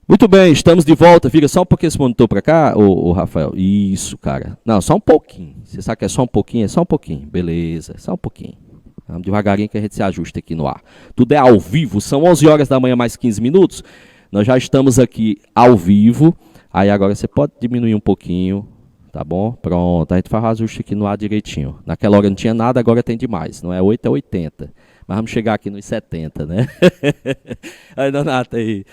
Muito bem, estamos de volta. Vira só um pouquinho esse monitor para cá, ô Rafael. Isso, cara. Não, só um pouquinho. Você sabe que é só um pouquinho? É só um pouquinho. Beleza, só um pouquinho. Vamos devagarinho que a gente se ajusta aqui no ar. Tudo é ao vivo, são 11 horas da manhã mais 15 minutos. Nós já estamos aqui ao vivo. Aí agora você pode diminuir um pouquinho, tá bom? Pronto, a gente faz o ajuste aqui no ar direitinho. Naquela hora não tinha nada, agora tem demais. Não é 8, é 80. Mas vamos chegar aqui nos 70, né? Aí, Nonato, aí.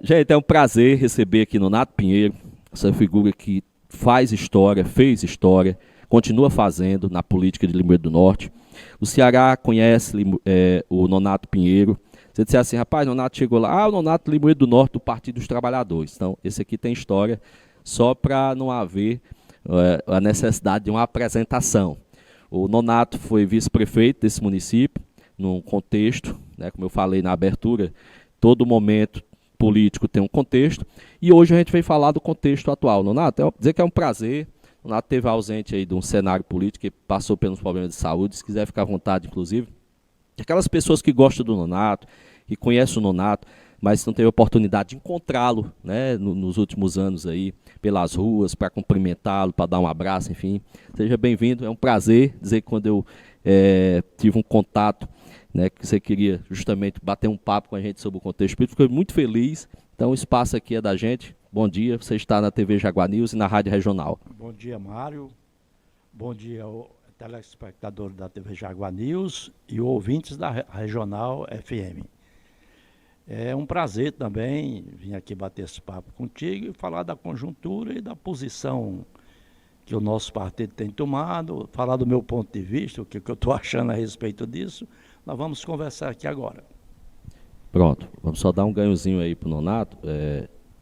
Gente, é um prazer receber aqui Nonato Pinheiro, essa figura que faz história, fez história, continua fazendo na política de Limoeiro do Norte. O Ceará conhece o Nonato Pinheiro. Você disse assim, rapaz, Nonato chegou lá, o Nonato Limoeiro do Norte do Partido dos Trabalhadores. Então, esse aqui tem história só para não haver a necessidade de uma apresentação. O Nonato foi vice-prefeito desse município, num contexto, né, como eu falei na abertura, todo momento político tem um contexto, e hoje a gente veio falar do contexto atual. Nonato, dizer que é um prazer. O Nonato esteve ausente aí de um cenário político, que passou pelos problemas de saúde, se quiser ficar à vontade, inclusive. Aquelas pessoas que gostam do Nonato, que conhecem o Nonato, mas não teve oportunidade de encontrá-lo, né, nos últimos anos aí, pelas ruas, para cumprimentá-lo, para dar um abraço, enfim. Seja bem-vindo, é um prazer dizer que quando eu tive um contato, né, que você queria justamente bater um papo com a gente sobre o contexto político, fiquei muito feliz. Então o espaço aqui é da gente. Bom dia, você está na TV Jaguar News e na Rádio Regional. Bom dia, Mário. Bom dia ao telespectador da TV Jaguar News e ouvintes da Regional FM. É um prazer também vir aqui bater esse papo contigo e falar da conjuntura e da posição que o nosso partido tem tomado, falar do meu ponto de vista, o que eu estou achando a respeito disso. Nós vamos conversar aqui agora. Pronto, vamos só dar um ganhozinho aí pro Nonato,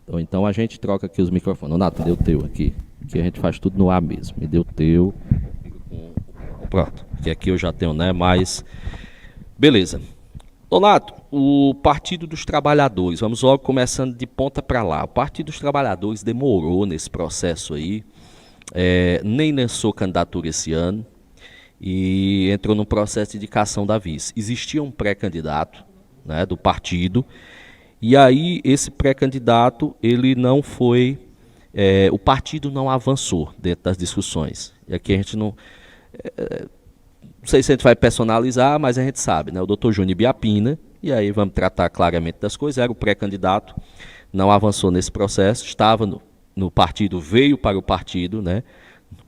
ou então a gente troca aqui os microfones. Nonato, me deu o teu aqui, que a gente faz tudo no ar mesmo. Me deu o teu. Pronto, que aqui eu já tenho, né, mas... Beleza. Nonato, o Partido dos Trabalhadores, vamos logo começando de ponta para lá. O Partido dos Trabalhadores demorou nesse processo aí, nem lançou candidatura esse ano, e entrou num processo de indicação da vice. Existia um pré-candidato, né, do partido, e aí esse pré-candidato, ele não foi, o partido não avançou dentro das discussões. E aqui a gente não sei se a gente vai personalizar, mas a gente sabe, né, o doutor Júnior Biapina, e aí vamos tratar claramente das coisas, era o pré-candidato, não avançou nesse processo, estava no partido, veio para o partido, né,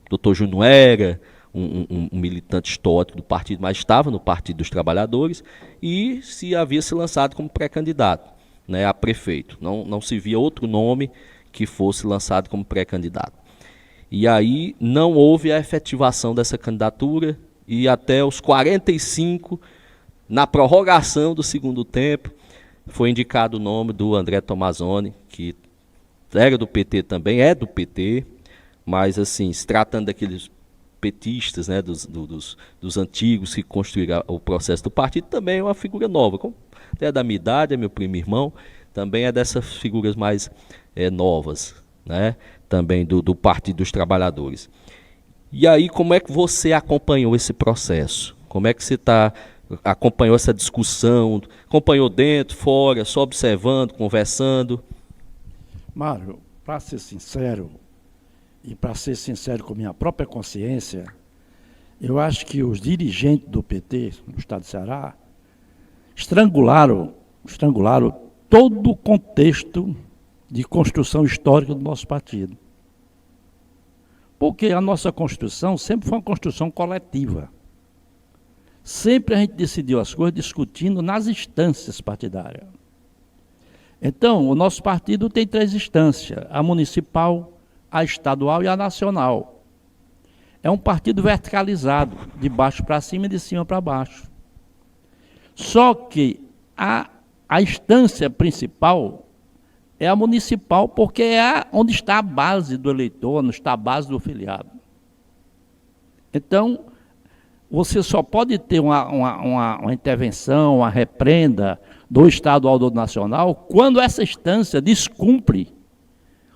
o doutor Júnior era um militante histórico do partido, mas estava no Partido dos Trabalhadores e havia se lançado como pré-candidato, né, a prefeito. Não se via outro nome que fosse lançado como pré-candidato. E aí não houve a efetivação dessa candidatura e até os 45, na prorrogação do segundo tempo, foi indicado o nome do André Tomazoni, que era do PT também, é do PT, mas assim, se tratando daqueles petistas, né, dos antigos que construíram o processo do partido, também é uma figura nova, até da minha idade, é meu primo irmão, também é dessas figuras mais novas, né, também do Partido dos Trabalhadores. E aí, como é que você acompanhou esse processo? Como é que você acompanhou essa discussão? Acompanhou dentro, fora, só observando, conversando? Mário, para ser sincero, e para ser sincero com minha própria consciência, eu acho que os dirigentes do PT, no estado do Ceará, estrangularam todo o contexto de construção histórica do nosso partido. Porque a nossa construção sempre foi uma construção coletiva. Sempre a gente decidiu as coisas discutindo nas instâncias partidárias. Então, o nosso partido tem 3 instâncias, a municipal, a estadual e a nacional. É um partido verticalizado, de baixo para cima e de cima para baixo. Só que a instância principal é a municipal, porque é onde está a base do eleitor, onde está a base do filiado. Então, você só pode ter uma intervenção, uma reprenda do estadual ou do nacional, quando essa instância descumpre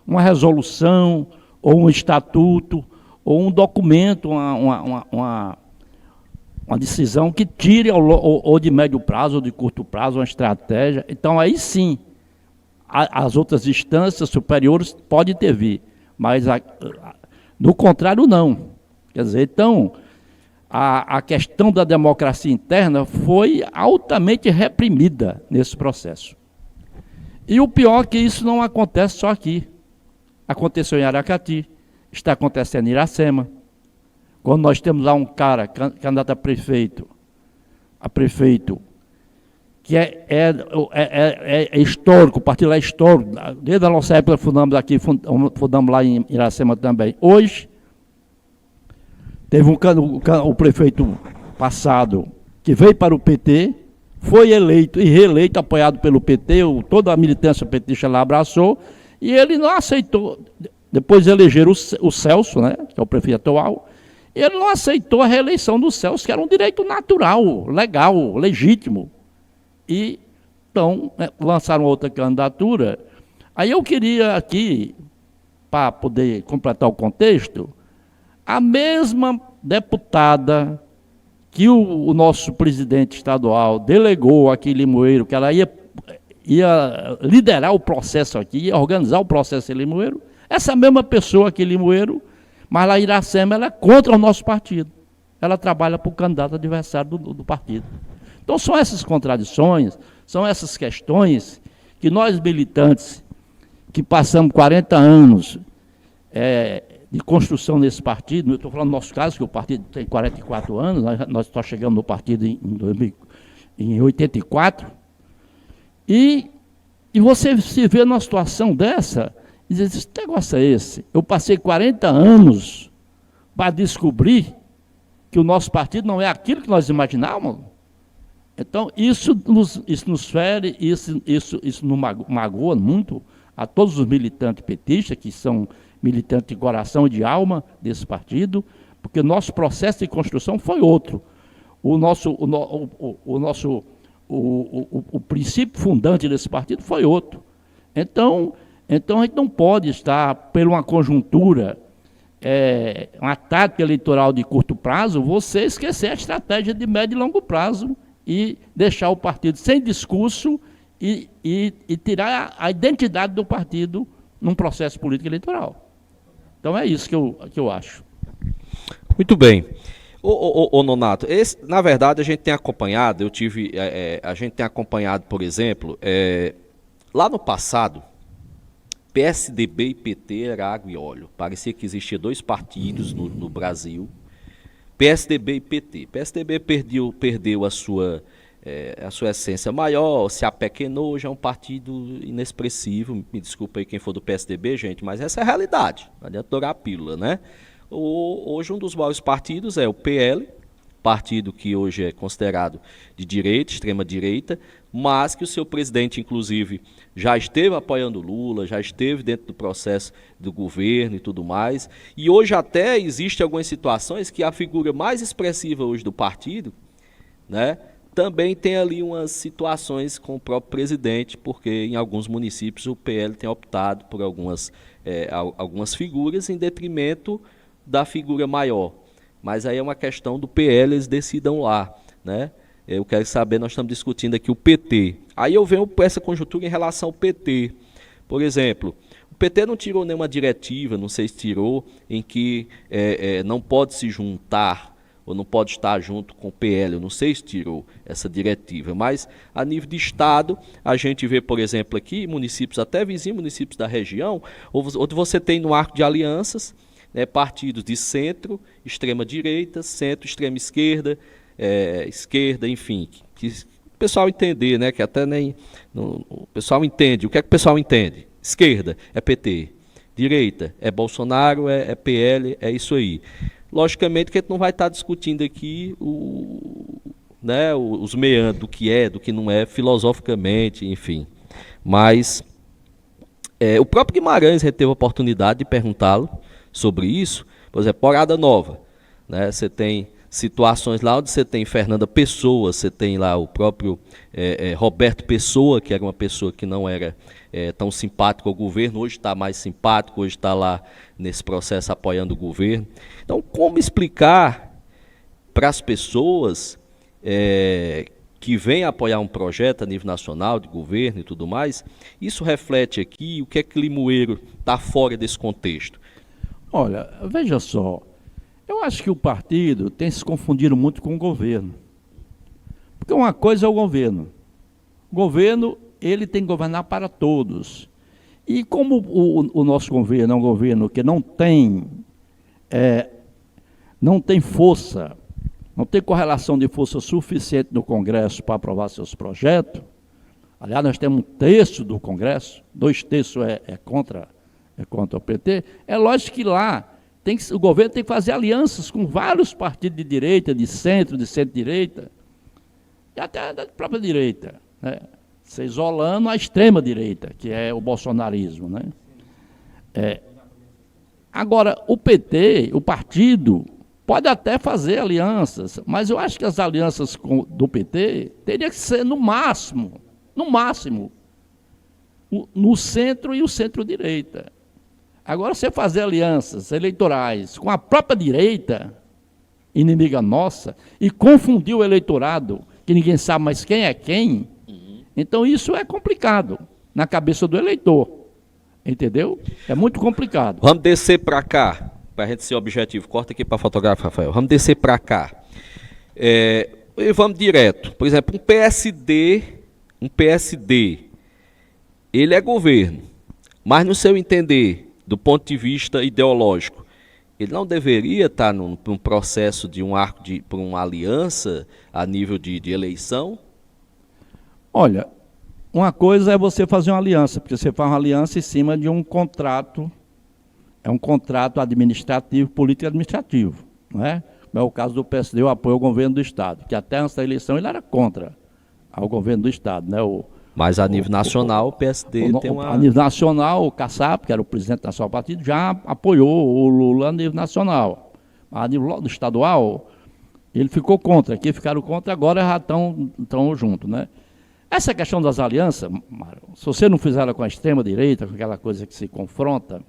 uma resolução, ou um estatuto, ou um documento, uma decisão que tire ou de médio prazo, ou de curto prazo, uma estratégia. Então, aí sim, as outras instâncias superiores podem intervir, mas no contrário não. Quer dizer, então, a questão da democracia interna foi altamente reprimida nesse processo. E o pior é que isso não acontece só aqui. Aconteceu em Aracati, está acontecendo em Iracema. Quando nós temos lá um cara, candidato a prefeito, que é histórico, o partido lá é histórico, desde a nossa época fundamos aqui, fundamos lá em Iracema também. Hoje, teve o prefeito passado que veio para o PT, foi eleito e reeleito, apoiado pelo PT, toda a militância petista lá abraçou, e ele não aceitou, depois elegeram o Celso, né, que é o prefeito atual, ele não aceitou a reeleição do Celso, que era um direito natural, legal, legítimo. E, então, lançaram outra candidatura. Aí eu queria aqui, para poder completar o contexto, a mesma deputada que o nosso presidente estadual delegou aqui em Limoeiro, que ela ia liderar o processo aqui, ia organizar o processo em Limoeiro, essa mesma pessoa aqui em Limoeiro, mas lá em Iracema, ela é contra o nosso partido. Ela trabalha para o candidato adversário do partido. Então, são essas contradições, são essas questões que nós militantes, que passamos 40 anos de construção nesse partido, eu estou falando do nosso caso, que o partido tem 44 anos, nós só chegamos no partido em 84, e você se vê numa situação dessa, e diz, que negócio é esse? Eu passei 40 anos para descobrir que o nosso partido não é aquilo que nós imaginávamos. Então, isso nos fere, isso nos magoa muito a todos os militantes petistas, que são militantes de coração e de alma desse partido, porque o nosso processo de construção foi outro. O princípio fundante desse partido foi outro. Então, a gente não pode estar, por uma conjuntura, uma tática eleitoral de curto prazo, você esquecer a estratégia de médio e longo prazo e deixar o partido sem discurso e tirar a identidade do partido num processo político eleitoral. Então é isso que eu acho. Muito bem. Ô Nonato, na verdade a gente tem acompanhado, a gente tem acompanhado, por exemplo, lá no passado, PSDB e PT era água e óleo. Parecia que existia dois partidos no Brasil, PSDB e PT. PSDB perdeu a sua essência maior, se apequenou, já é um partido inexpressivo. Me desculpa aí quem for do PSDB, gente, mas essa é a realidade. Não adianta dourar a pílula, né? Hoje um dos maiores partidos é o PL, partido que hoje é considerado de direita, extrema-direita, mas que o seu presidente, inclusive, já esteve apoiando Lula, já esteve dentro do processo do governo e tudo mais. E hoje até existem algumas situações que a figura mais expressiva hoje do partido, né, também tem ali umas situações com o próprio presidente, porque em alguns municípios o PL tem optado por algumas figuras em detrimento da figura maior. Mas aí é uma questão do PL, eles decidam lá, né? Eu quero saber, nós estamos discutindo aqui o PT. Aí eu venho para essa conjuntura em relação ao PT. Por exemplo, o PT não tirou nenhuma diretiva, não sei se tirou, em que não pode se juntar ou não pode estar junto com o PL, eu não sei se tirou essa diretiva, mas a nível de Estado, a gente vê, por exemplo, aqui, municípios até vizinhos, municípios da região, onde você tem no arco de alianças, partidos de centro, extrema-direita, centro, extrema-esquerda, esquerda, enfim, que o pessoal entender, né, que até nem... o pessoal entende, o que é que o pessoal entende? Esquerda é PT, direita é Bolsonaro, é PL, é isso aí. Logicamente que a gente não vai estar discutindo aqui os meandros do que é, do que não é, filosoficamente, enfim. Mas o próprio Guimarães teve a oportunidade de perguntá-lo sobre isso. Por exemplo, Morada Nova, né? Você tem situações lá onde você tem Fernanda Pessoa, você tem lá o próprio Roberto Pessoa, que era uma pessoa que não era tão simpático ao governo, hoje está mais simpático, hoje está lá nesse processo apoiando o governo. Então, como explicar para as pessoas que vem apoiar um projeto a nível nacional, de governo e tudo mais, isso reflete aqui o que é que Limoeiro está fora desse contexto? Olha, veja só, eu acho que o partido tem se confundido muito com o governo. Porque uma coisa é o governo. O governo, ele tem que governar para todos. E como o nosso governo é um governo que não tem força, não tem correlação de força suficiente no Congresso para aprovar seus projetos, aliás, nós temos 1/3 do Congresso, 2/3 é contra o PT, é lógico que lá o governo tem que fazer alianças com vários partidos de direita, de centro-direita, e até da própria direita, né? Se isolando a extrema-direita, que é o bolsonarismo, né? Agora, o PT, o partido, pode até fazer alianças, mas eu acho que as alianças do PT teriam que ser no máximo, no centro e o centro-direita. Agora, você fazer alianças eleitorais com a própria direita, inimiga nossa, e confundir o eleitorado, que ninguém sabe mais quem é quem, então isso é complicado na cabeça do eleitor, entendeu? É muito complicado. Vamos descer para cá, para a gente ser objetivo. Corta aqui para fotografar, Rafael. Vamos descer para cá. E vamos direto. Por exemplo, um PSD, ele é governo, mas no seu entender, do ponto de vista ideológico, ele não deveria estar num processo de um arco por uma aliança a nível de eleição? Olha, uma coisa é você fazer uma aliança, porque você faz uma aliança em cima de um contrato, é um contrato administrativo, político administrativo, não é? Como é o caso do PSD, o apoio ao governo do Estado, que até antes da eleição ele era contra ao governo do Estado, né? Mas a nível nacional, o PSD tem uma... A nível nacional, o Kassab, que era o presidente nacional do partido, já apoiou o Lula a nível nacional. A nível estadual, ele ficou contra. Aqui ficaram contra, agora já estão juntos, né? Essa questão das alianças, Mário, se você não fizer ela com a extrema-direita, com aquela coisa que se confronta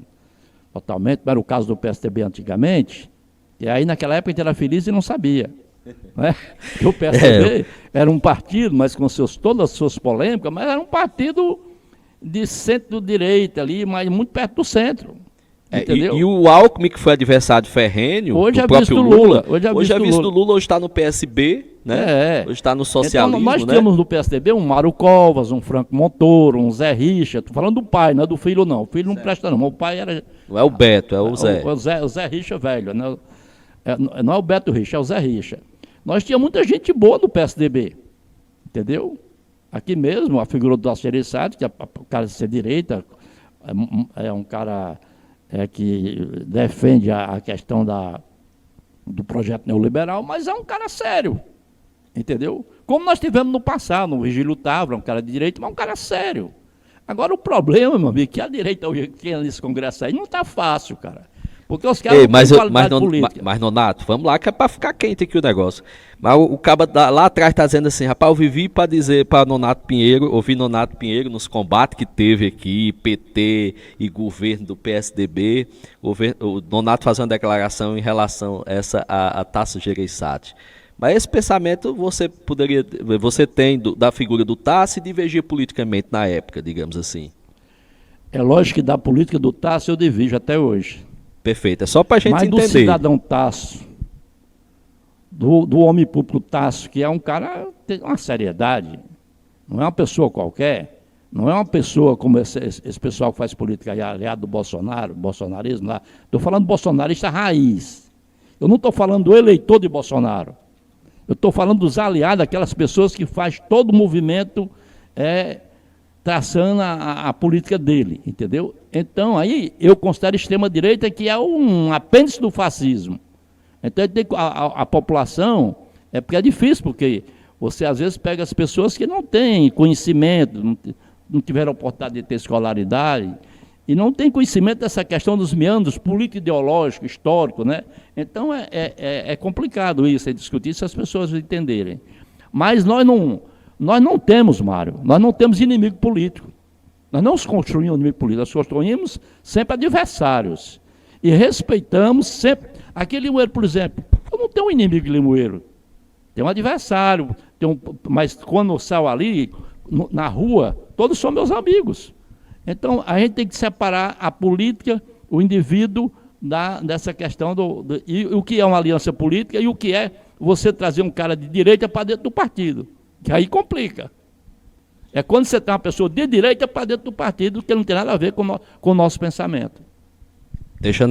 totalmente, era o caso do PSDB antigamente, e aí naquela época a gente era feliz e não sabia. Né? O PSDB era um partido, mas com todas as suas polêmicas, mas era um partido de centro-direita ali, mas muito perto do centro. E o Alckmin, que foi adversário ferrenho hoje do próprio Lula, hoje é vice do Lula, hoje está no PSB, né? Hoje está no socialismo. Então, nós né? temos no PSDB um Mário Covas, um Franco Montoro, um Zé Richa, estou falando do pai, não é do filho não, o filho não presta não, o pai era... Não é o Beto, é o Zé. O Zé Richa velho, né? Não é o Beto Richa, é o Zé Richa. Nós tínhamos muita gente boa no PSDB, entendeu? Aqui mesmo, a figura do Alcerissati, que é o cara de ser direita, é um cara que defende a questão do projeto neoliberal, mas é um cara sério, entendeu? Como nós tivemos no passado, o Vigílio Távora, um cara de direita, mas um cara sério. Agora o problema, meu amigo, é que a direita hoje nesse Congresso aí não está fácil, cara. Porque os caras não têm qualidade política. Mas, Nonato, vamos lá, que é para ficar quente aqui o negócio. Mas o caba lá atrás está dizendo assim, rapaz, eu vivi para dizer para Nonato Pinheiro, ouvi Nonato Pinheiro nos combates que teve aqui, PT e governo do PSDB, o Nonato fazendo uma declaração em relação a Tasso Gereissati. Mas esse pensamento você tem da figura do Tasso e divergia politicamente na época, digamos assim. É lógico que da política do Tasso eu divido até hoje. Perfeito, é só para a gente entender. Mas do cidadão Tasso, do homem público Tasso, que é um cara, tem uma seriedade, não é uma pessoa qualquer, não é uma pessoa como esse pessoal que faz política aí, aliado do bolsonarismo lá. Estou falando bolsonarista raiz. Eu não estou falando do eleitor de Bolsonaro. Eu estou falando dos aliados, aquelas pessoas que fazem todo o movimento traçando a política dele, entendeu? Então, aí eu considero extrema-direita que é um apêndice do fascismo. Então, a população, porque é difícil, porque você às vezes pega as pessoas que não têm conhecimento, não tiveram oportunidade de ter escolaridade, e não têm conhecimento dessa questão dos meandros político-ideológico, histórico, né? Então, é complicado isso, discutir se as pessoas entenderem. Mas nós não temos, Mário, nós não temos inimigo político. Nós não construímos inimigo político, nós construímos sempre adversários. E respeitamos sempre. Aqui em Limoeiro, por exemplo, eu não tenho um inimigo em Limoeiro. Tem um adversário. Mas quando eu saio ali, na rua, todos são meus amigos. Então, a gente tem que separar a política, o indivíduo, dessa questão e o que é uma aliança política e o que é você trazer um cara de direita para dentro do partido, que aí complica. É quando você tem uma pessoa de direita para dentro do partido, que não tem nada a ver com o nosso pensamento. Deixa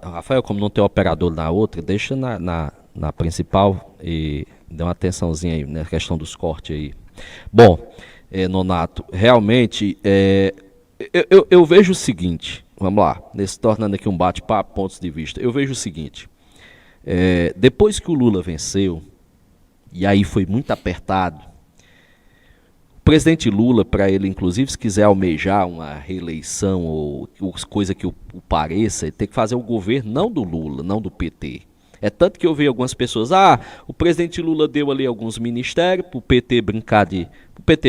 Rafael, como não tem operador na outra, deixa na principal e dê uma atençãozinha aí na questão dos cortes aí. Bom, Nonato, realmente eu vejo o seguinte, vamos lá, tornando aqui um bate-papo, pontos de vista, eu vejo o seguinte, depois que o Lula venceu, e aí foi muito apertado, o presidente Lula, para ele, inclusive, se quiser almejar uma reeleição ou coisa que o pareça, ele tem que fazer o governo não do Lula, não do PT. É tanto que eu vejo algumas pessoas, o presidente Lula deu ali alguns ministérios para o PT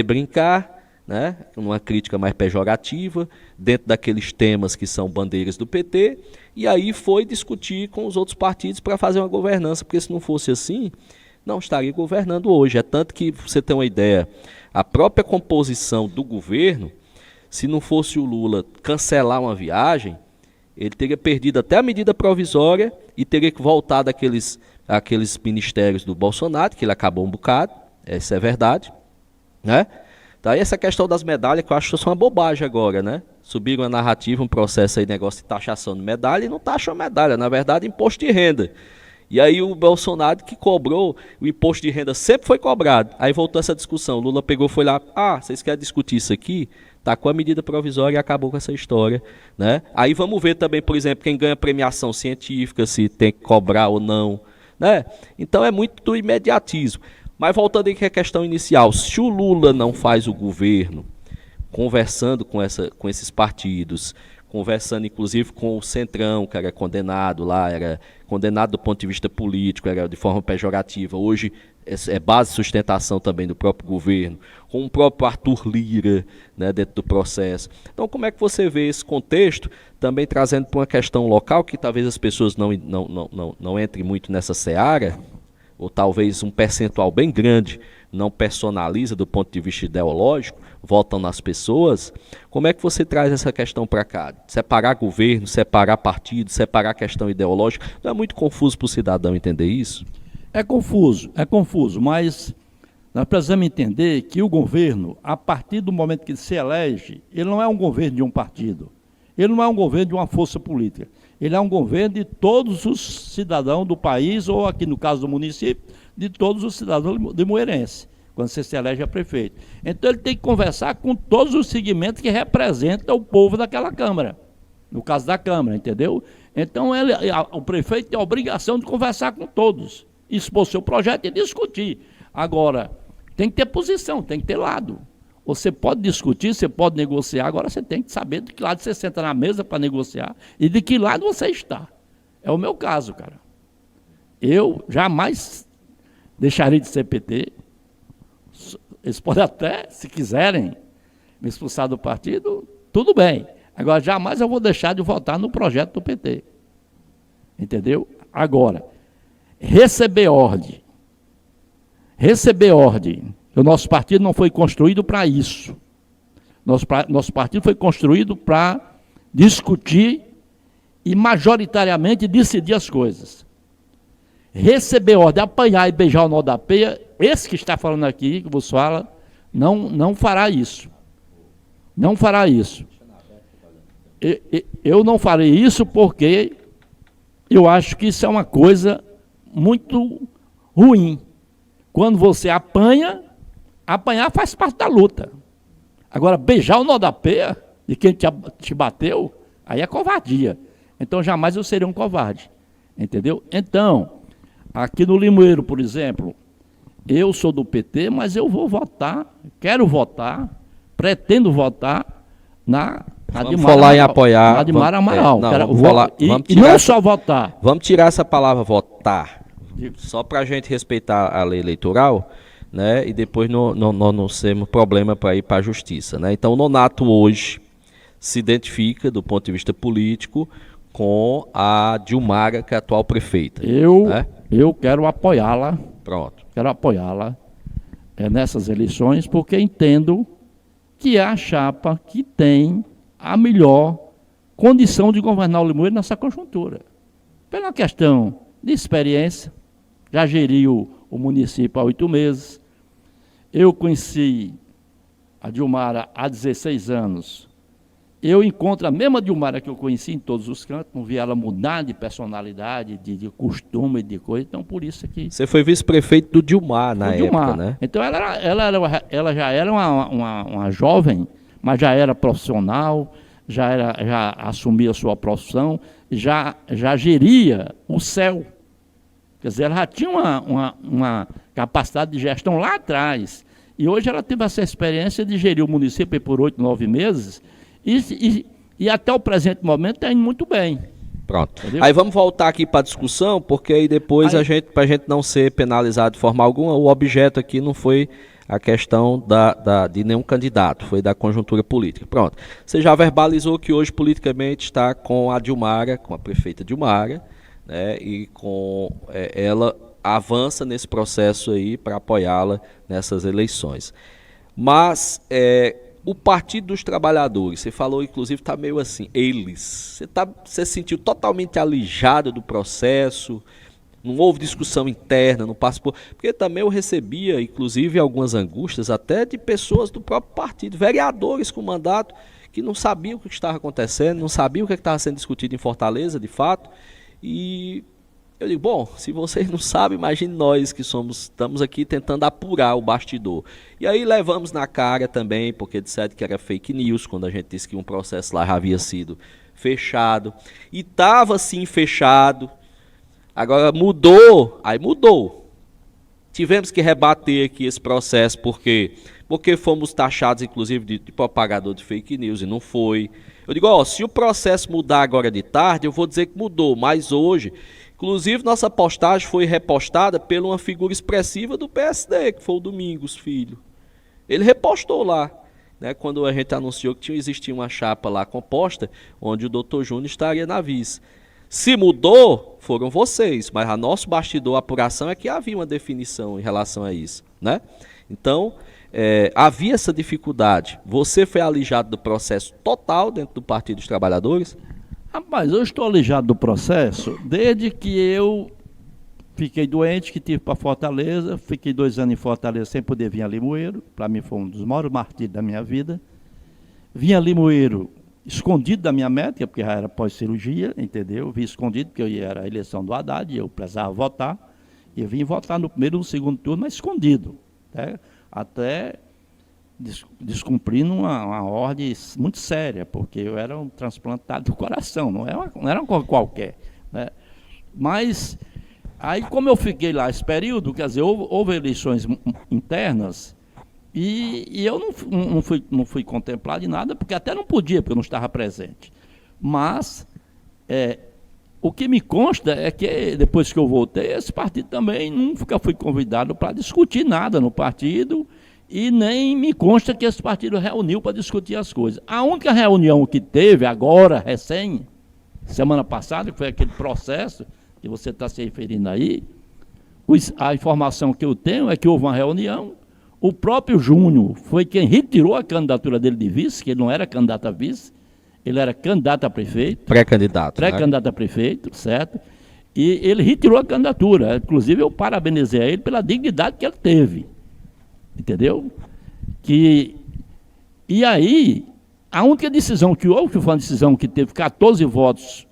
brincar, né, numa crítica mais pejorativa, dentro daqueles temas que são bandeiras do PT, e aí foi discutir com os outros partidos para fazer uma governança, porque se não fosse assim, não estaria governando hoje. É tanto que, pra você ter uma ideia, a própria composição do governo, se não fosse o Lula cancelar uma viagem, ele teria perdido até a medida provisória e teria que voltar àqueles ministérios do Bolsonaro, que ele acabou um bocado, essa é verdade, né? Daí essa questão das medalhas, que eu acho que isso é uma bobagem agora, né? Subiram a narrativa, um processo aí, negócio de taxação de medalha, e não taxam medalha, na verdade, imposto de renda. E aí o Bolsonaro que cobrou, o imposto de renda sempre foi cobrado. Aí voltou essa discussão, o Lula pegou, foi lá, vocês querem discutir isso aqui? Tá com a medida provisória e acabou com essa história, né? Aí vamos ver também, por exemplo, quem ganha premiação científica, se tem que cobrar ou não, né? Então é muito do imediatismo. Mas voltando aqui à questão inicial, se o Lula não faz o governo, conversando com esses partidos, conversando inclusive com o Centrão, que era condenado lá, era condenado do ponto de vista político, era de forma pejorativa, hoje é base de sustentação também do próprio governo, com o próprio Arthur Lira, né, dentro do processo. Então, como é que você vê esse contexto, também trazendo para uma questão local, que talvez as pessoas não entrem muito nessa seara, ou talvez um percentual bem grande não personaliza do ponto de vista ideológico, votam nas pessoas, como é que você traz essa questão para cá? Separar governo, separar partido, separar a questão ideológica, não é muito confuso para o cidadão entender isso? É confuso, mas nós precisamos entender que o governo, a partir do momento que ele se elege, ele não é um governo de um partido, ele não é um governo de uma força política, ele é um governo de todos os cidadãos do país, ou aqui no caso do município, de todos os cidadãos de Moeirense, quando você se elege a prefeito. Então ele tem que conversar com todos os segmentos que representam o povo daquela Câmara, no caso da Câmara, entendeu? Então o prefeito tem a obrigação de conversar com todos, expor seu projeto e discutir. Agora, tem que ter posição, tem que ter lado. Você pode discutir, você pode negociar, agora você tem que saber de que lado você senta na mesa para negociar e de que lado você está. É o meu caso, cara. Eu jamais deixarei de ser PT. Eles podem até, se quiserem, me expulsar do partido, tudo bem. Agora, jamais eu vou deixar de votar no projeto do PT. Entendeu? Agora, receber ordem. O nosso partido não foi construído para isso. Nosso partido foi construído para discutir e majoritariamente decidir as coisas. Receber ordem, apanhar e beijar o nó da peia, esse que está falando aqui, que vos fala, não fará isso. Não fará isso. Eu não farei isso porque eu acho que isso é uma coisa muito ruim. Quando você apanha, apanhar faz parte da luta. Agora, beijar o nó da peia de quem te bateu, aí é covardia. Então, jamais eu seria um covarde. Entendeu? Então, aqui no Limoeiro, por exemplo, eu sou do PT, mas eu vou votar, quero votar, pretendo votar na vamos falar em apoiar. Na de Mara Amaral. E não só votar. Vamos tirar essa palavra votar, só para a gente respeitar a lei eleitoral, né? E depois não sermos problema para ir para a justiça, né? Então o Nonato hoje se identifica do ponto de vista político com a Dilmara, que é a atual prefeita. Eu quero apoiá-la. Pronto. Quero apoiá-la. nessas eleições, porque entendo que é a chapa que tem a melhor condição de governar o Limoeiro nessa conjuntura. Pela questão de experiência, já geriu o município há 8 meses. Eu conheci a Dilmara há 16 anos. Eu encontro a mesma Dilmara que eu conheci em todos os cantos, não vi ela mudar de personalidade, de costume, de coisa, então por isso que... Você foi vice-prefeito do Dilmar na época, né? Então ela já era uma jovem, mas já era profissional, já assumia a sua profissão, já geria o céu. Quer dizer, ela já tinha uma capacidade de gestão lá atrás. E hoje ela teve essa experiência de gerir o município por 8, 9 meses, e até o presente momento está indo muito bem. Pronto. Entendeu? Aí vamos voltar aqui para a discussão, porque aí depois para a gente não ser penalizado de forma alguma, o objeto aqui não foi a questão de nenhum candidato, foi da conjuntura política. Pronto. Você já verbalizou que hoje politicamente está com a Dilmara, com a prefeita Dilmara, né, e com ela avança nesse processo aí para apoiá-la nessas eleições. Mas o Partido dos Trabalhadores, você falou, inclusive, está meio assim, eles. Você se sentiu totalmente alijado do processo, não houve discussão interna, não passou. Porque também eu recebia, inclusive, algumas angústias até de pessoas do próprio partido, vereadores com mandato, que não sabiam o que estava acontecendo, não sabiam o que estava sendo discutido em Fortaleza, de fato. E eu digo, bom, se vocês não sabem, imagine nós que estamos aqui tentando apurar o bastidor. E aí levamos na cara também, porque disseram que era fake news, quando a gente disse que um processo lá já havia sido fechado. E estava sim fechado, agora mudou, aí mudou. Tivemos que rebater aqui esse processo, porque fomos taxados, inclusive, de propagador de fake news, e não foi. Eu digo, se o processo mudar agora de tarde, eu vou dizer que mudou, mas hoje... Inclusive, nossa postagem foi repostada por uma figura expressiva do PSD, que foi o Domingos Filho. Ele repostou lá, né, quando a gente anunciou que existia uma chapa lá composta, onde o Dr. Júnior estaria na vice. Se mudou, foram vocês, mas a nosso bastidor, a apuração, é que havia uma definição em relação a isso, né? Então, havia essa dificuldade. Você foi alijado do processo total dentro do Partido dos Trabalhadores? Rapaz, eu estou alijado do processo desde que eu fiquei doente, que tive para Fortaleza, fiquei 2 anos em Fortaleza sem poder vir a Limoeiro, para mim foi um dos maiores martírios da minha vida. Vim a Limoeiro escondido da minha médica, porque já era pós-cirurgia, entendeu? Vim escondido, porque era a eleição do Haddad, e eu precisava votar, e eu vim votar no primeiro e no segundo turno, mas escondido, né? Até descumprindo uma ordem muito séria, porque eu era um transplantado do coração, não era uma coisa qualquer, né? Mas, aí como eu fiquei lá esse período, quer dizer, houve eleições internas, e eu não fui contemplado de nada, porque até não podia, porque eu não estava presente. Mas, o que me consta é que, depois que eu voltei, esse partido também nunca fui convidado para discutir nada no partido, e nem me consta que esse partido reuniu para discutir as coisas. A única reunião que teve agora, recém, semana passada, que foi aquele processo que você está se referindo aí, a informação que eu tenho é que houve uma reunião, o próprio Júnior foi quem retirou a candidatura dele de vice, que ele não era candidato a vice, ele era candidato a prefeito. Pré-candidato. Pré-candidato a prefeito, certo? E ele retirou a candidatura. Inclusive, eu parabenizei a ele pela dignidade que ele teve. Entendeu? E aí, a única decisão que houve, que foi uma decisão que teve 14 votos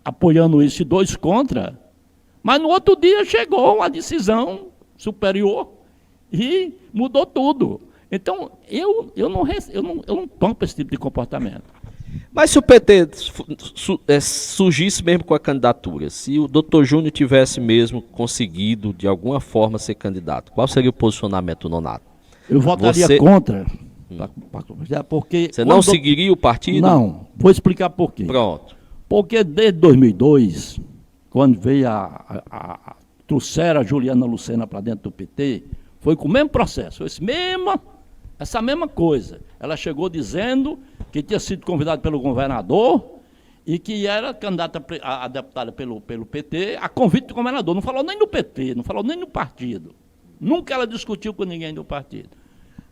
apoiando isso e 2 contra, mas no outro dia chegou uma decisão superior e mudou tudo. Então, eu não tomo esse tipo de comportamento. Mas se o PT surgisse mesmo com a candidatura, se o Dr. Júnior tivesse mesmo conseguido, de alguma forma, ser candidato, qual seria o posicionamento do Nonato? Eu votaria contra. Porque você não seguiria o partido? Não, vou explicar por quê. Pronto. Porque desde 2002, quando veio trouxeram a Juliana Lucena para dentro do PT, foi com o mesmo processo, essa mesma coisa. Ela chegou dizendo que tinha sido convidada pelo governador e que era candidata a deputada pelo PT, a convite do governador. Não falou nem no PT, não falou nem no partido. Nunca ela discutiu com ninguém do partido.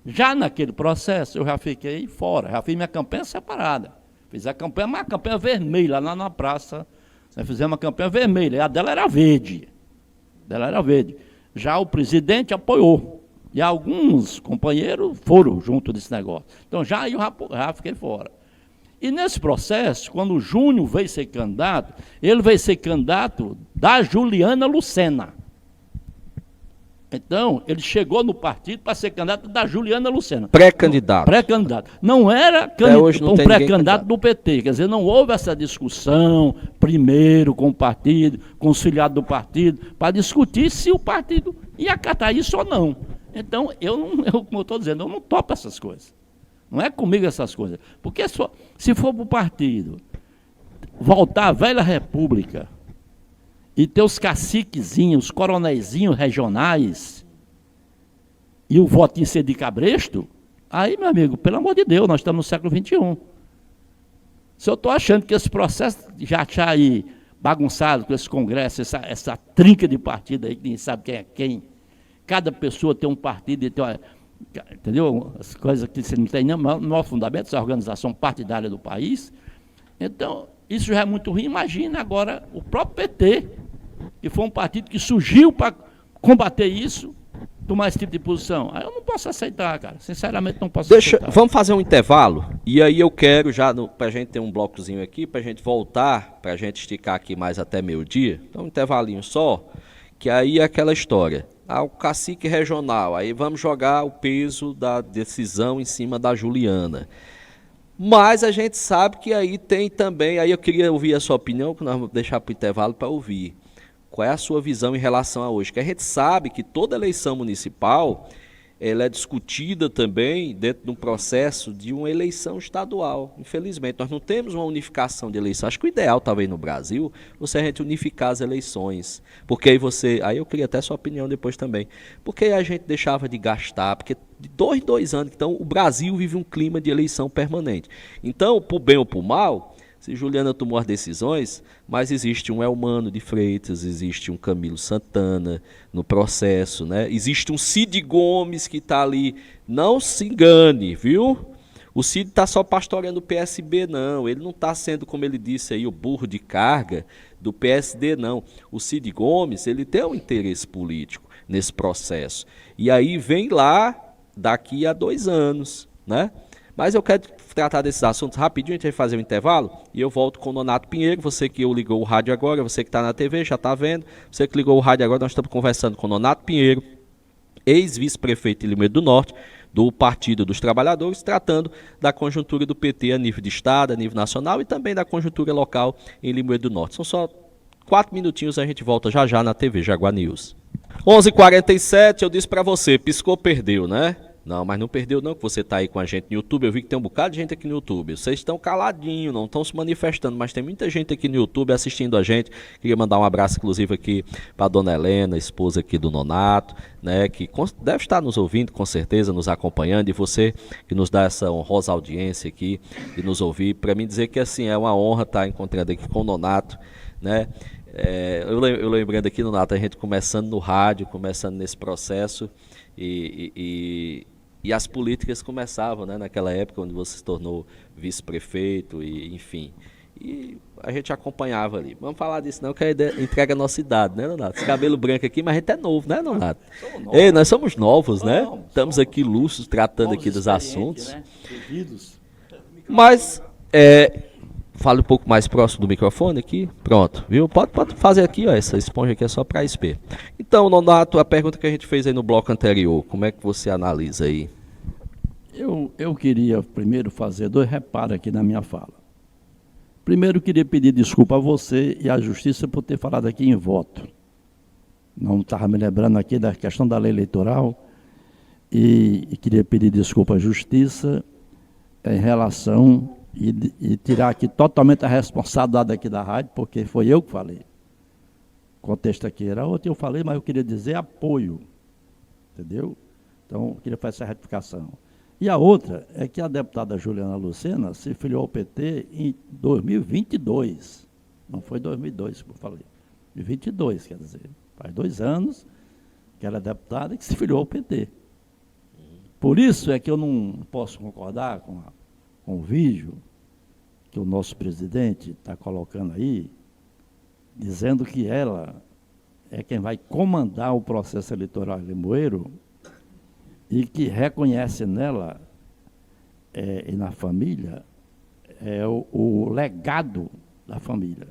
Já naquele processo, eu já fiquei fora, já fiz minha campanha separada. Fiz a campanha, uma campanha vermelha, lá na praça. Nós fizemos uma campanha vermelha, e a dela era verde. Já o presidente apoiou. E alguns companheiros foram junto desse negócio. Então, já eu já fiquei fora. E nesse processo, quando o Júnior veio ser candidato, ele veio ser candidato da Juliana Lucena. Então, ele chegou no partido para ser candidato da Juliana Lucena. Pré-candidato. Pré-candidato. Não era um pré-candidato do PT. Quer dizer, não houve essa discussão primeiro com o partido, com os filiados do partido, para discutir se o partido ia acatar isso ou não. Então, como eu estou dizendo, eu não topo essas coisas. Não é comigo essas coisas. Porque se for para o partido voltar à velha república e ter os caciquezinhos, os coronéisinhos regionais e o votinho ser de cabresto, aí, meu amigo, pelo amor de Deus, nós estamos no século XXI. Se eu estou achando que esse processo já está aí bagunçado com esse congresso, essa trinca de partido aí, que ninguém sabe quem é quem, cada pessoa tem um partido e tem uma, entendeu? As coisas que você não tem no fundamento, essa organização partidária do país. Então, isso já é muito ruim. Imagina agora o próprio PT, que foi um partido que surgiu para combater isso, tomar esse tipo de posição. Aí eu não posso aceitar, cara. Sinceramente, não posso aceitar. Vamos fazer um intervalo? E aí eu quero já, para a gente ter um blocozinho aqui, para a gente voltar, para a gente esticar aqui mais até meio-dia. Então, um intervalinho só, que aí é aquela história. O cacique regional, aí vamos jogar o peso da decisão em cima da Juliana. Mas a gente sabe que aí tem também, aí eu queria ouvir a sua opinião, que nós vamos deixar para o intervalo para ouvir. Qual é a sua visão em relação a hoje? Que a gente sabe que toda eleição municipal, ela é discutida também dentro de um processo de uma eleição estadual. Infelizmente, nós não temos uma unificação de eleição. Acho que o ideal, talvez, no Brasil, você a gente unificar as eleições. Porque aí eu queria até sua opinião depois também. Porque a gente deixava de gastar, porque de 2 anos, então o Brasil vive um clima de eleição permanente. Então, por bem ou por mal, se Juliana tomou as decisões, mas existe um Elmano de Freitas, existe um Camilo Santana no processo, né? Existe um Cid Gomes que está ali. Não se engane, viu? O Cid está só pastoreando o PSB, não. Ele não está sendo, como ele disse aí, o burro de carga do PSD, não. O Cid Gomes, ele tem um interesse político nesse processo. E aí vem lá daqui a 2 anos, né? Mas eu quero tratar desses assuntos rapidinho, a gente vai fazer um intervalo e eu volto com o Nonato Pinheiro. Você que ligou o rádio agora, você que está na TV, já está vendo. Você que ligou o rádio agora, nós estamos conversando com o Nonato Pinheiro, ex-vice-prefeito de Limoeiro do Norte, do Partido dos Trabalhadores, tratando da conjuntura do PT a nível de estado, a nível nacional e também da conjuntura local em Limoeiro do Norte. São só 4 minutinhos, a gente volta já já na TV Jaguar News. 11h47, eu disse para você, piscou, perdeu, né? Não, mas não perdeu não, que você está aí com a gente no YouTube. Eu vi que tem um bocado de gente aqui no YouTube. Vocês estão caladinhos, não estão se manifestando, mas tem muita gente aqui no YouTube assistindo a gente. Queria mandar um abraço, inclusive, aqui para a dona Helena, esposa aqui do Nonato, né, que deve estar nos ouvindo, com certeza, nos acompanhando. E você que nos dá essa honrosa audiência aqui e nos ouvir. Para mim dizer que assim, é uma honra estar encontrando aqui com o Nonato, né? Eu lembrando aqui, Nonato, a gente começando no rádio, começando nesse processo e as políticas começavam, né, naquela época, onde você se tornou vice-prefeito, e enfim. E a gente acompanhava ali. Vamos falar disso não, que entrega a nossa idade, né, Nonato? Esse cabelo branco aqui, mas a gente é novo, né, Nonato? Ei, nós somos novos, né? Estamos aqui lúcidos, tratando aqui dos assuntos. Né? Mas, fale um pouco mais próximo do microfone aqui. Pronto, viu? Pode fazer aqui, ó, essa esponja aqui é só para SP. Então, Nonato, a pergunta que a gente fez aí no bloco anterior, como é que você analisa aí? Eu queria primeiro fazer 2 reparos aqui na minha fala. Primeiro, queria pedir desculpa a você e à Justiça por ter falado aqui em voto. Não estava me lembrando aqui da questão da lei eleitoral e queria pedir desculpa à Justiça em relação e tirar aqui totalmente a responsabilidade aqui da rádio, porque foi eu que falei. O contexto aqui era outro, eu falei, mas eu queria dizer apoio, entendeu? Então, eu queria fazer essa retificação. E a outra é que a deputada Juliana Lucena se filiou ao PT em 2022, não foi 2002 que eu falei, 2022, quer dizer, faz 2 anos, que era deputada e que se filiou ao PT. Por isso é que eu não posso concordar com o vídeo que o nosso presidente está colocando aí, dizendo que ela é quem vai comandar o processo eleitoral em Limoeiro e que reconhece nela e na família o legado da família.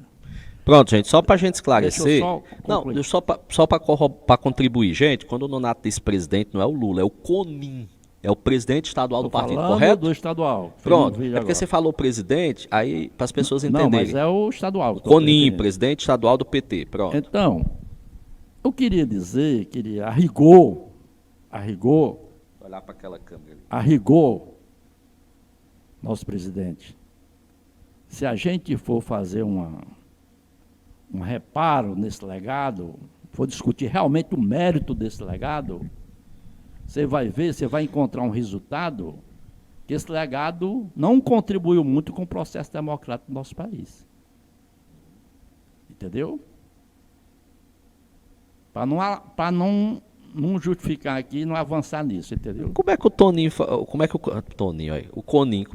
Pronto, gente, só para a gente esclarecer. Deixa eu só não, só para contribuir, gente, quando o Nonato diz presidente, não é o Lula, é o CONIM. É o presidente estadual do partido, correto? Do estadual. Pronto, é porque você falou presidente, aí para as pessoas entenderem. Não, mas é o estadual. O CONIM, presidente estadual do PT, pronto. Então, eu queria dizer, a rigor, olhar para aquela câmera ali. A rigor, nosso presidente, se a gente for fazer um reparo nesse legado, for discutir realmente o mérito desse legado, você vai ver, você vai encontrar um resultado que esse legado não contribuiu muito com o processo democrático do nosso país. Entendeu? Para não justificar aqui e não avançar nisso, entendeu? Como é que o Toninho, o CONIM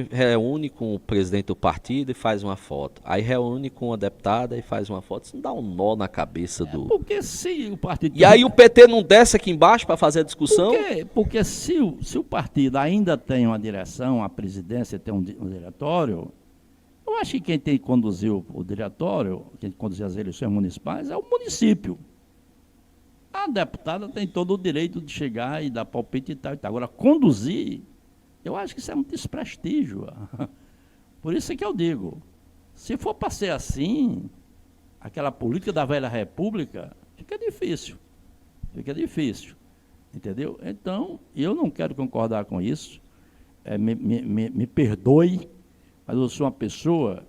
reúne com o presidente do partido e faz uma foto? Aí reúne com a deputada e faz uma foto. Isso não dá um nó na cabeça do... Porque se o partido... E aí o PT não desce aqui embaixo para fazer a discussão? Porque se o partido ainda tem uma direção, a presidência tem um diretório, eu acho que quem tem que conduzir o diretório, quem tem que conduzir as eleições municipais é o município. A deputada tem todo o direito de chegar e dar palpite e tal. Agora, conduzir, eu acho que isso é um desprestígio. Por isso é que eu digo, se for para ser assim, aquela política da velha república, fica difícil. Entendeu? Então, eu não quero concordar com isso. Me perdoe, mas eu sou uma pessoa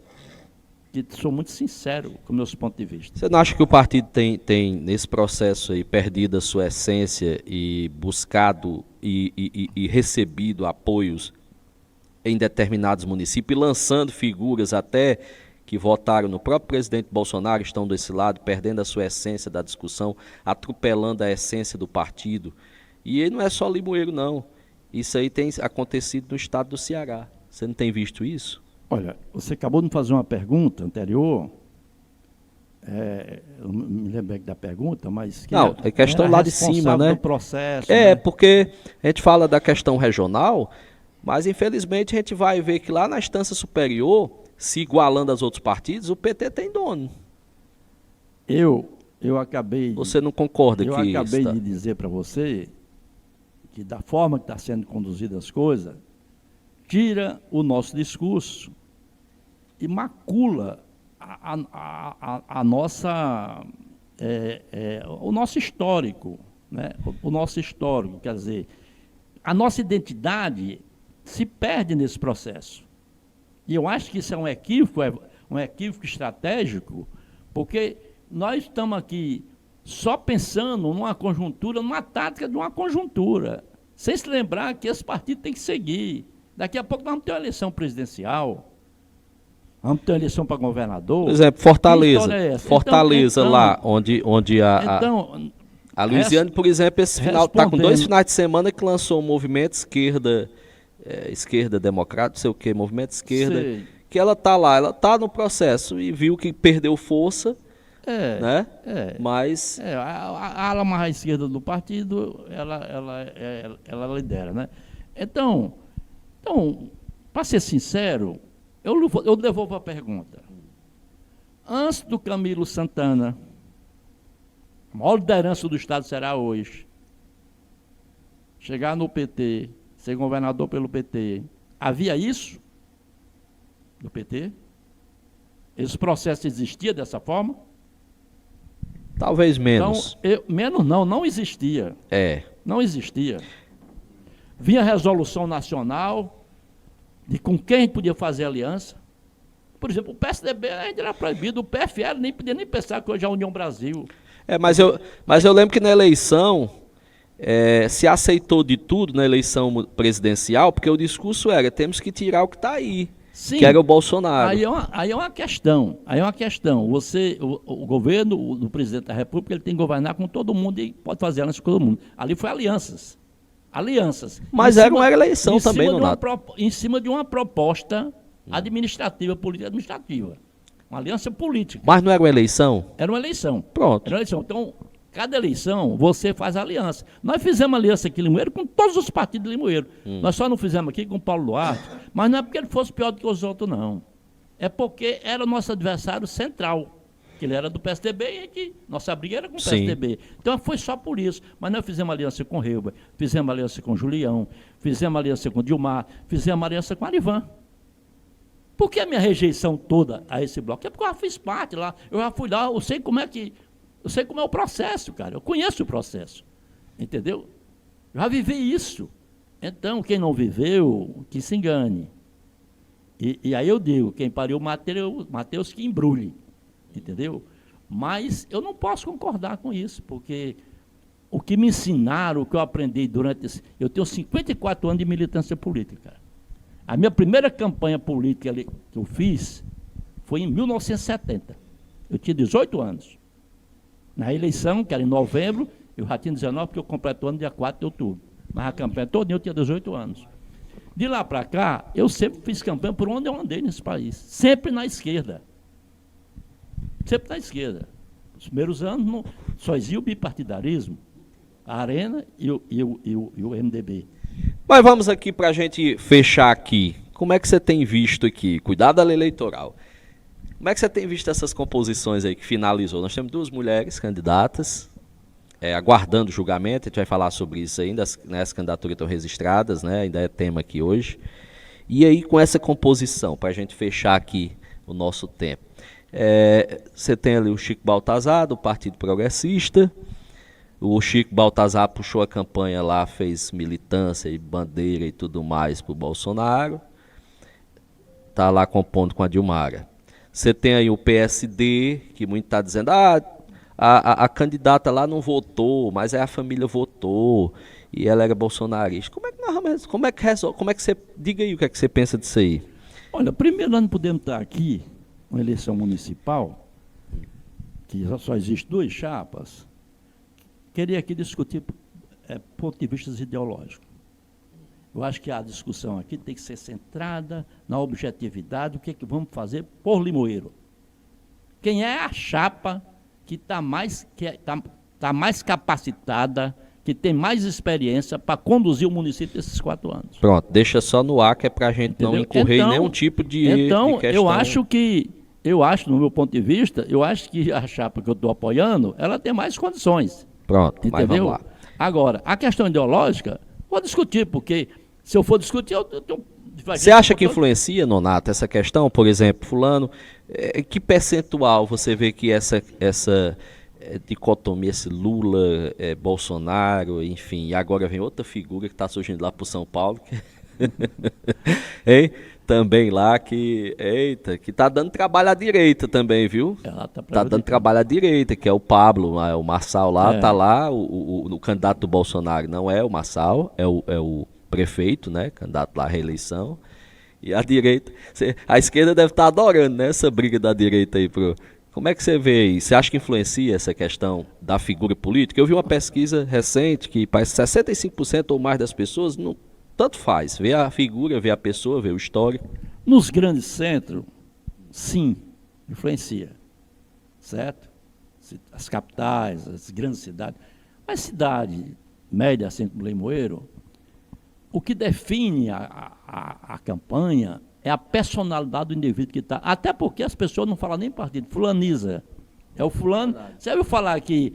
que sou muito sincero com meus pontos de vista. Você não acha que o partido tem nesse processo aí, perdido a sua essência e buscado e recebido apoios em determinados municípios, e lançando figuras até que votaram no próprio presidente Bolsonaro, estão desse lado, perdendo a sua essência da discussão, atropelando a essência do partido? E aí não é só Limoeiro, não. Isso aí tem acontecido no estado do Ceará. Você não tem visto isso? Olha, você acabou de me fazer uma pergunta anterior, eu não me lembrei da pergunta, mas... Não, é questão lá de cima, né? Do processo, né? Porque Porque a gente fala da questão regional, mas infelizmente a gente vai ver que lá na instância superior, se igualando aos outros partidos, o PT tem dono. Eu acabei... Você não concorda que... Eu acabei de dizer para você que da forma que está sendo conduzidas as coisas, tira o nosso discurso e macula a nossa, o nosso histórico, né? O nosso histórico, quer dizer, a nossa identidade se perde nesse processo. E eu acho que isso é um equívoco estratégico, porque nós estamos aqui só pensando numa conjuntura, numa tática de uma conjuntura, sem se lembrar que esse partido tem que seguir. Daqui a pouco nós vamos ter uma eleição presidencial, vamos ter uma eleição para governador. Por exemplo, Fortaleza. Fortaleza então, lá, onde a Luiziane, por exemplo, esse final está com 2 finais de semana que lançou o movimento esquerda democrática, não sei o que, movimento esquerda, que ela está lá, ela está no processo e viu que perdeu força, né? Mas a ala mais esquerda do partido, ela lidera, né? Então, para ser sincero, eu devolvo a pergunta. Antes do Camilo Santana, a maior liderança do Estado será hoje, chegar no PT, ser governador pelo PT, havia isso no PT? Esse processo existia dessa forma? Talvez menos. Então, não existia. Não existia. Vinha a resolução nacional de com quem a gente podia fazer aliança. Por exemplo, o PSDB ainda era proibido, o PFL nem podia nem pensar que hoje é a União Brasil. Mas eu lembro que na eleição se aceitou de tudo na eleição presidencial, porque o discurso era, temos que tirar o que está aí. Sim. Que era o Bolsonaro. Aí é uma questão. O governo do presidente da República, ele tem que governar com todo mundo e pode fazer aliança com todo mundo. Ali foi alianças. Mas era uma eleição também, Nonato. Em cima de uma proposta administrativa, política administrativa. Uma aliança política. Mas não era uma eleição? Era uma eleição. Pronto. Era uma eleição. Então, cada eleição, você faz aliança. Nós fizemos aliança aqui em Limoeiro com todos os partidos de Limoeiro. Nós só não fizemos aqui com o Paulo Duarte, mas não é porque ele fosse pior do que os outros, não. É porque era o nosso adversário central, que ele era do PSDB e nossa briga era com o PSDB. Então, foi só por isso. Mas nós fizemos aliança com o Reuber, fizemos aliança com o Julião, fizemos aliança com o Dilmar, fizemos aliança com o Arivan. Por que a minha rejeição toda a esse bloco? É porque eu já fiz parte lá, eu já fui lá, eu sei como é o processo, cara. Eu conheço o processo. Entendeu? Já vivi isso. Então, quem não viveu, que se engane. E aí eu digo, quem pariu Mateus que embrulhe. Entendeu? Mas eu não posso concordar com isso, porque o que me ensinaram, o que eu aprendi durante esse... Eu tenho 54 anos de militância política, cara. A minha primeira campanha política que eu fiz foi em 1970. Eu tinha 18 anos. Na eleição, que era em novembro, eu já tinha 19, porque eu completo o ano dia 4 de outubro. Mas a campanha toda eu tinha 18 anos. De lá para cá, eu sempre fiz campanha por onde eu andei nesse país. Sempre na esquerda. Sempre na esquerda. Os primeiros anos só existia o bipartidarismo, a Arena e o MDB. Mas vamos aqui para a gente fechar aqui. Como é que você tem visto aqui? Cuidado da lei eleitoral. Como é que você tem visto essas composições aí que finalizou? Nós temos 2 mulheres candidatas, aguardando o julgamento. A gente vai falar sobre isso ainda. As candidaturas estão registradas, né? Ainda é tema aqui hoje. E aí, com essa composição, para a gente fechar aqui o nosso tempo. Você tem ali o Chico Baltazar, do Partido Progressista. O Chico Baltazar puxou a campanha lá, fez militância e bandeira e tudo mais para o Bolsonaro. Está lá compondo com a Dilmara. Você tem aí o PSD, que muito está dizendo, a candidata lá não votou, mas a família votou e ela era bolsonarista. Como é que resolve? Como é que você... Diga aí o que é que você pensa disso aí. Olha, primeiro nós não podemos estar aqui, uma eleição municipal, que só existe 2 chapas. Queria aqui discutir ponto de vista ideológico. Eu acho que a discussão aqui tem que ser centrada na objetividade, o que é que vamos fazer por Limoeiro. Quem é a chapa que está mais capacitada, que tem mais experiência para conduzir o município desses 4 anos? Pronto, deixa só no ar, que é para a gente não incorrer em nenhum tipo de questão. Eu acho, no meu ponto de vista, eu acho que a chapa que eu estou apoiando, ela tem mais condições. Pronto, entendeu? mas vamos lá. Agora, a questão ideológica, vou discutir, porque se eu for discutir, eu tenho... Você acha que influencia, Nonato, essa questão? Por exemplo, fulano, que percentual você vê que essa dicotomia, esse Lula, Bolsonaro, enfim, e agora vem outra figura que está surgindo lá para o São Paulo, hein? Também lá que tá dando trabalho à direita também, viu? Tá dando trabalho à direita, que é o Pablo, o Marçal lá, tá lá, o candidato do Bolsonaro não é o Marçal, é o prefeito, né, candidato lá à reeleição, e a direita, a esquerda deve estar adorando, né, essa briga da direita aí Como é que você vê aí? Você acha que influencia essa questão da figura política? Eu vi uma pesquisa recente que parece 65% ou mais das pessoas não... Tanto faz, vê a figura, vê a pessoa, vê o histórico. Nos grandes centros, sim, influencia, certo? As capitais, as grandes cidades. Mas cidade média, assim como Limoeiro, o que define a campanha é a personalidade do indivíduo que está. Até porque as pessoas não falam nem partido, fulaniza. É o fulano. Você ouviu falar que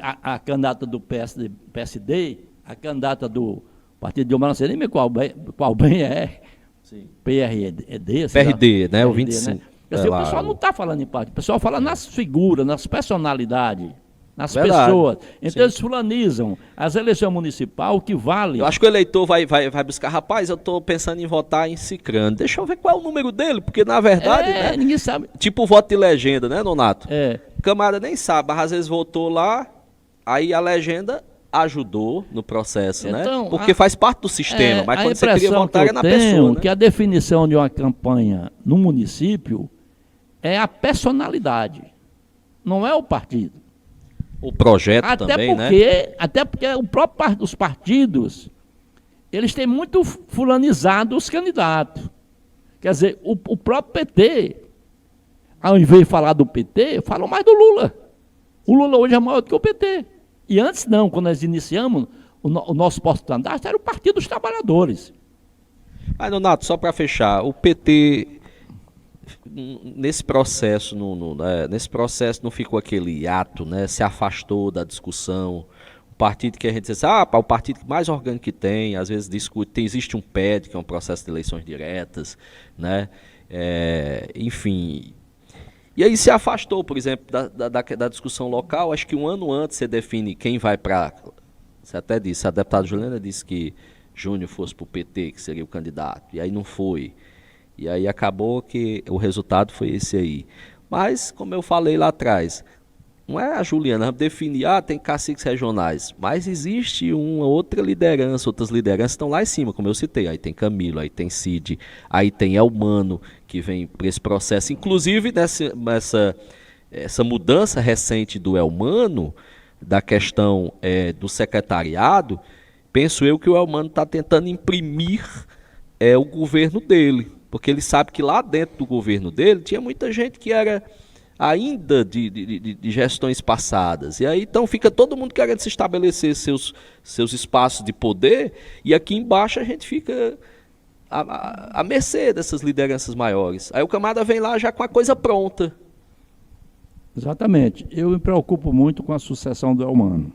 a candidata do PSD, a candidata do Partido de Dilma, não sei nem qual bem é. Sim. PRD, né? O 25. Né? Assim, o pessoal não está falando em partido, o pessoal fala nas figuras, nas personalidades, nas pessoas. Então eles fulanizam. As eleições municipais, o que vale... Eu acho que o eleitor vai buscar, rapaz, eu estou pensando em votar em Cicrano. Deixa eu ver qual é o número dele, porque na verdade... né, ninguém sabe. Tipo voto de legenda, né, Nonato? O camarada nem sabe, mas às vezes votou lá, aí a legenda ajudou no processo, Então, né? Porque faz parte do sistema, mas a quando você cria impressão vontade que é na eu tenho pessoa, né? que a definição de uma campanha no município é a personalidade, não é o partido. O projeto também, né? Até porque os partidos, eles têm muito fulanizado os candidatos. Quer dizer, o próprio PT, ao invés de falar do PT, falam mais do Lula. O Lula hoje é maior do que o PT. E antes não, quando nós iniciamos, o nosso posto-estandarte era o Partido dos Trabalhadores. Mas, Nonato, só para fechar, o PT, nesse processo, nesse processo não ficou aquele hiato, né? Se afastou da discussão. O partido que a gente diz, o partido mais orgânico que tem, às vezes discute, existe um PED, que é um processo de eleições diretas, né? Enfim. E aí se afastou, por exemplo, da discussão local. Acho que um ano antes você define quem vai para... Você até disse, a deputada Juliana disse que Júnior fosse para o PT, que seria o candidato, e aí não foi. E aí acabou que o resultado foi esse aí. Mas, como eu falei lá atrás, não é a Juliana definir, tem caciques regionais, mas existe uma outra liderança, outras lideranças estão lá em cima, como eu citei. Aí tem Camilo, aí tem Cid, aí tem Elmano, que vem para esse processo. Inclusive, essa mudança recente do Elmano, da questão do secretariado, penso eu que o Elmano está tentando imprimir o governo dele, porque ele sabe que lá dentro do governo dele tinha muita gente que era ainda de gestões passadas, e aí então fica todo mundo querendo se estabelecer seus espaços de poder, e aqui embaixo a gente fica à mercê dessas lideranças maiores. Aí o camarada vem lá já com a coisa pronta. Exatamente. Eu me preocupo muito com a sucessão do Elmano.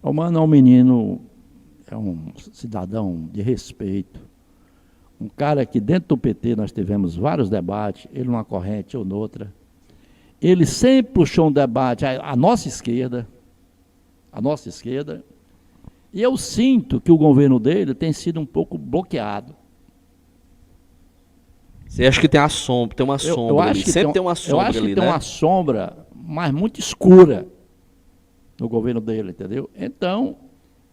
O Elmano é um menino, é um cidadão de respeito, um cara que dentro do PT nós tivemos vários debates, ele numa corrente ou noutra. Ele sempre puxou um debate à nossa esquerda, e eu sinto que o governo dele tem sido um pouco bloqueado. Você acha que tem uma sombra ali? Sempre tem uma sombra ali, né? Eu acho que tem uma sombra, mas muito escura no governo dele, entendeu? Então,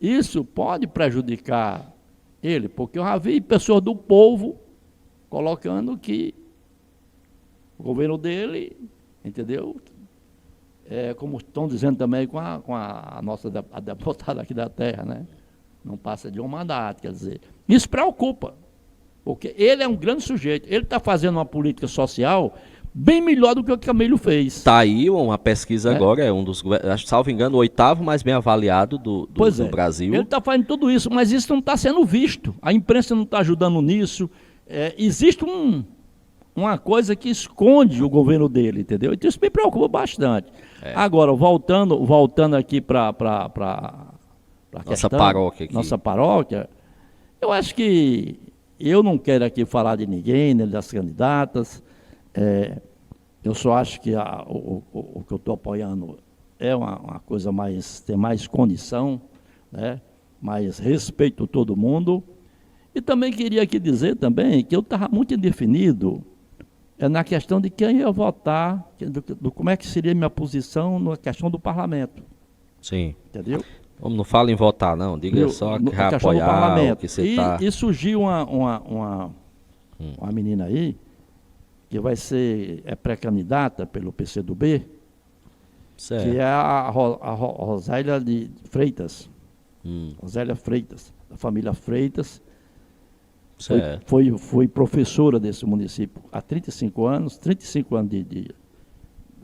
isso pode prejudicar ele, porque eu já vi pessoas do povo colocando que o governo dele, entendeu? Como estão dizendo também com a nossa a deputada aqui da terra, né? Não passa de um mandato, quer dizer. Isso preocupa, porque ele é um grande sujeito, ele está fazendo uma política social bem melhor do que o que Camilo fez. Está aí uma pesquisa agora, é um dos, salvo engano, o 8º mais bem avaliado do Brasil. Ele está fazendo tudo isso, mas isso não está sendo visto. A imprensa não está ajudando nisso. Existe uma coisa que esconde o governo dele, entendeu? Então isso me preocupa bastante. Agora, voltando aqui para nossa paróquia, eu acho que eu não quero aqui falar de ninguém, nem das candidatas. Eu só acho que o que eu estou apoiando é uma coisa tem mais condição, né? Mais respeito a todo mundo. E também queria aqui dizer também que eu estava muito indefinido na questão de quem ia votar, como é que seria minha posição na questão do parlamento. Sim. Entendeu? Não fala em votar, não. Diga só que vai apoiar o que você está... E surgiu uma menina aí, que vai ser pré-candidata pelo PCdoB, certo, que é a Rosélia de Freitas. Rosélia Freitas, da família Freitas. Foi professora desse município há 35 anos de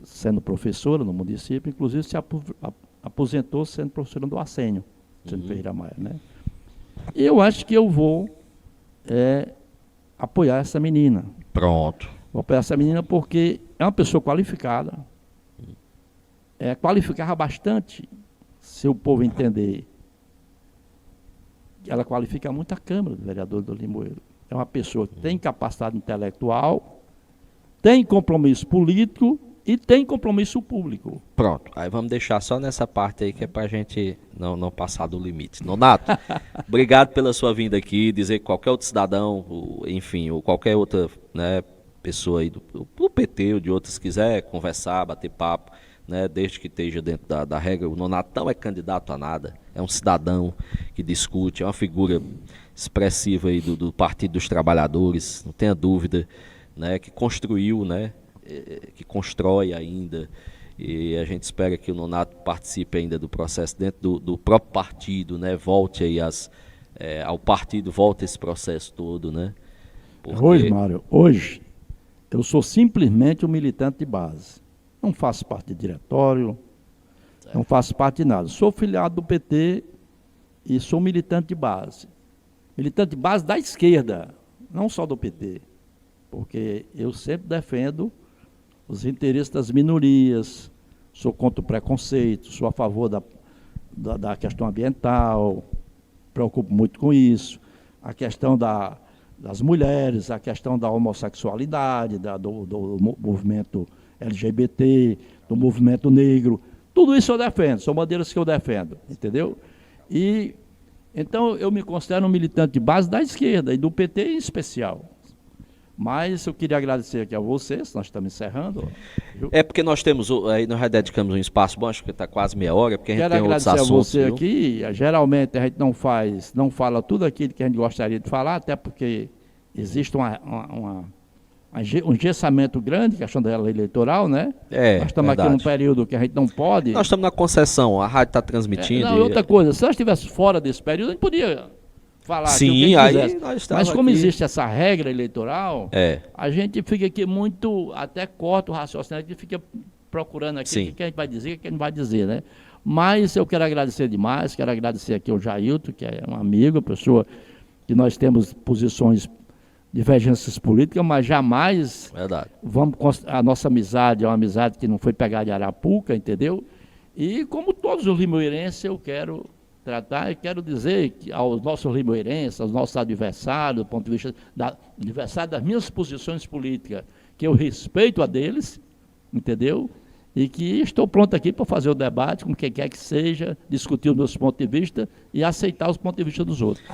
sendo professora no município, inclusive se aposentou sendo professora do Arsenio, sendo Ferreira Maia, né? Eu acho que eu vou apoiar essa menina. Pronto. Vou apoiar essa menina porque é uma pessoa qualificada, qualificava bastante, se o povo entender. Ela qualifica muito a Câmara do vereador do Limoeiro. É uma pessoa que tem capacidade intelectual, tem compromisso político e tem compromisso público. Pronto, aí vamos deixar só nessa parte aí que é pra gente não passar do limite. Nonato, obrigado pela sua vinda aqui, dizer que qualquer outro cidadão, enfim, ou qualquer outra, né, pessoa aí do PT ou de outras quiser conversar, bater papo, né, desde que esteja dentro da regra. O Nonato não é candidato a nada. é um cidadão que discute, é uma figura expressiva aí do Partido dos Trabalhadores, não tenha dúvida, né, que construiu, né, que constrói ainda, e a gente espera que o Nonato participe ainda do processo dentro do próprio partido, né, volte aí ao partido, volte esse processo todo, né. Porque... Hoje, Mário, hoje eu sou simplesmente um militante de base. Não faço parte de diretório, não faço parte de nada. Sou filiado do PT e sou militante de base. Militante de base da esquerda, não só do PT. Porque eu sempre defendo os interesses das minorias, sou contra o preconceito, sou a favor da questão ambiental, preocupo muito com isso. A questão das mulheres, a questão da homossexualidade, do movimento LGBT, do movimento negro, tudo isso eu defendo, são bandeiras que eu defendo, entendeu? E então eu me considero um militante de base da esquerda e do PT em especial. Mas eu queria agradecer aqui a vocês, nós estamos encerrando. É porque nós temos, aí nós já dedicamos um espaço bom, acho que está quase meia hora, porque a gente tem outros assuntos. Quero agradecer a você aqui, geralmente a gente não fala tudo aquilo que a gente gostaria de falar, até porque existe um engessamento grande, questão da lei eleitoral, né? Nós estamos aqui num período que a gente não pode... Nós estamos na concessão, a rádio está transmitindo. Outra coisa, se nós estivéssemos fora desse período, a gente podia falar sim, o que aí quisesse. nós Mas como aqui... existe essa regra eleitoral, a gente fica aqui muito, até corta o raciocínio, a gente fica procurando aqui o que a gente vai dizer, o que a gente não vai dizer, né? Mas eu quero agradecer demais, quero agradecer aqui ao Jailton, que é um amigo, pessoa que nós temos posições, divergências políticas, mas jamais a nossa amizade é uma amizade que não foi pegada de arapuca, entendeu? E como todos os limoeirenses, eu quero tratar e quero dizer que aos nossos limoeirenses, aos nossos adversários, do ponto de vista adversário das minhas posições políticas, que eu respeito a deles, entendeu? E que estou pronto aqui para fazer o debate com quem quer que seja, discutir os meus pontos de vista e aceitar os pontos de vista dos outros.